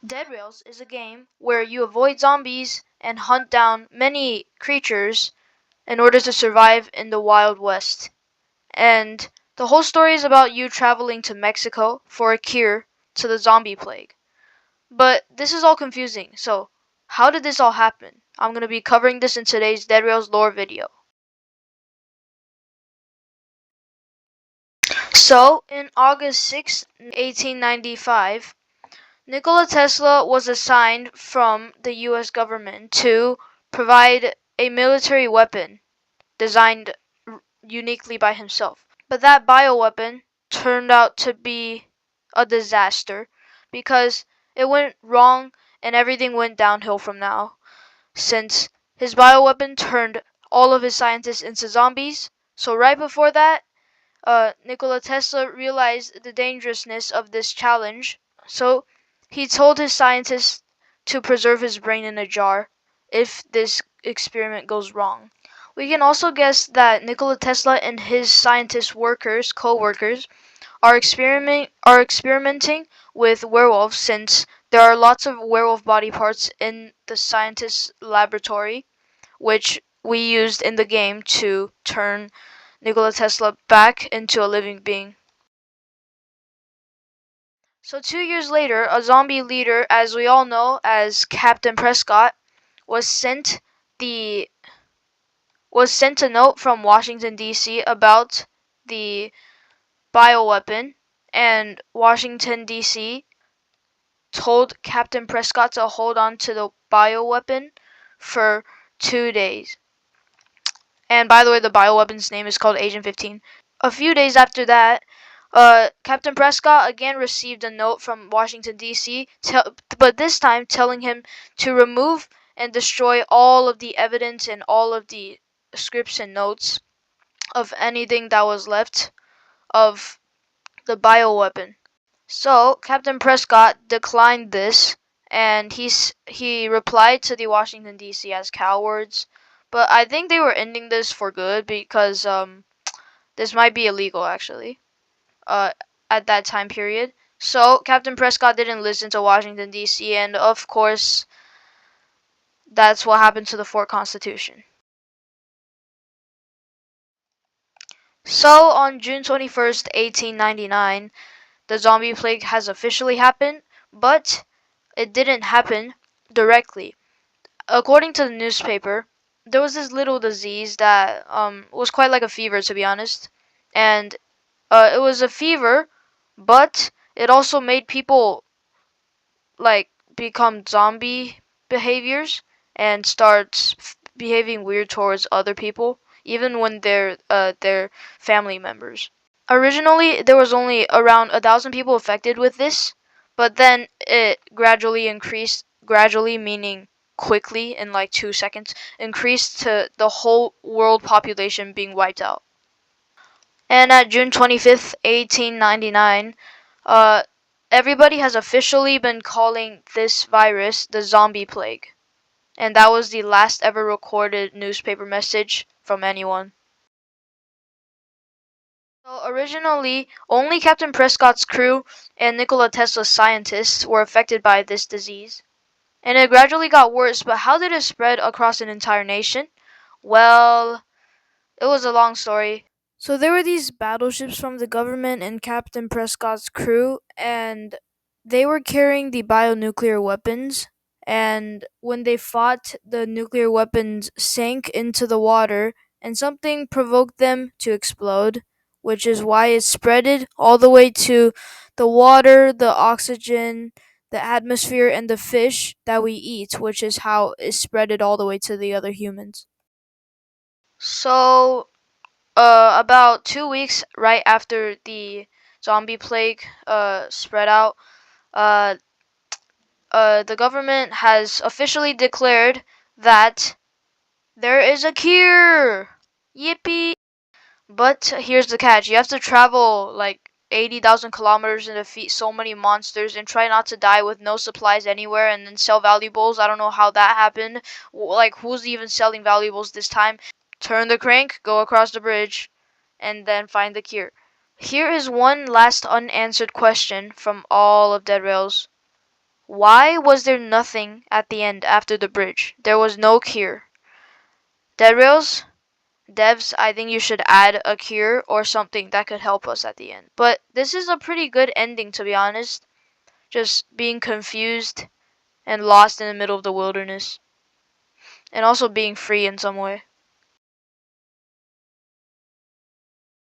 Dead Rails is a game where you avoid zombies and hunt down many creatures in order to survive in the Wild West. And the whole story is about you traveling to Mexico for a cure to the zombie plague. But this is all confusing, so how did this all happen? I'm going to be covering this in today's Dead Rails lore video. So, in August 6, 1895, Nikola Tesla was assigned from the US government to provide a military weapon designed uniquely by himself. But that bioweapon turned out to be a disaster because it went wrong and everything went downhill from now, since his bioweapon turned all of his scientists into zombies. So right before that, Nikola Tesla realized the dangerousness of this challenge, so he told his scientists to preserve his brain in a jar if this experiment goes wrong. We can also guess that Nikola Tesla and his scientist co-workers, are experimenting with werewolves, since there are lots of werewolf body parts in the scientist's laboratory, which we used in the game to turn Nikola Tesla back into a living being. So 2 years later, a zombie leader, as we all know as Captain Prescott, was sent the was sent a note from Washington D.C. about the bioweapon, and Washington D.C. told Captain Prescott to hold on to the bioweapon for 2 days. And by the way, the bioweapon's name is called Agent 15. A few days after that, Captain Prescott again received a note from Washington, D.C., but this time telling him to remove and destroy all of the evidence and all of the scripts and notes of anything that was left of the bioweapon. So Captain Prescott declined this, and he replied to the Washington, D.C. as cowards. But I think they were ending this for good because this might be illegal actually. uh, at that time period. So Captain Prescott didn't listen to Washington, D.C., and of course, that's what happened to the Fort Constitution. So on June 21st, 1899, the zombie plague has officially happened, but it didn't happen directly. According to the newspaper, there was this little disease that was quite like a fever, to be honest, and it was a fever, but it also made people like become zombie behaviors and starts behaving weird towards other people, even when they're family members. Originally, there was only around 1,000 people affected with this, but then it gradually increased. Gradually meaning quickly, in like 2 seconds, increased to the whole world population being wiped out. And at June 25th, 1899, uh, everybody has officially been calling this virus the zombie plague. And that was the last ever recorded newspaper message from anyone. So originally, only Captain Prescott's crew and Nikola Tesla's scientists were affected by this disease. And it gradually got worse, but how did it spread across an entire nation? Well, it was a long story. So there were these battleships from the government and Captain Prescott's crew, and they were carrying the bionuclear weapons. And when they fought, the nuclear weapons sank into the water, and something provoked them to explode, which is why it spreaded all the way to the water, the oxygen, the atmosphere, and the fish that we eat, which is how it spreaded all the way to the other humans. So about 2 weeks right after the zombie plague spread out, uh, the government has officially declared that there is a cure. Yippee! But here's the catch: you have to travel like 80,000 kilometers and defeat so many monsters and try not to die with no supplies anywhere and then sell valuables. I don't know how that happened. Like, who's even selling valuables this time? Turn the crank, go across the bridge, and then find the cure. Here is one last unanswered question from all of Dead Rails. Why was there nothing at the end after the bridge? There was no cure. Dead Rails, devs, I think you should add a cure or something that could help us at the end. But this is a pretty good ending, to be honest. Just being confused and lost in the middle of the wilderness. And also being free in some way.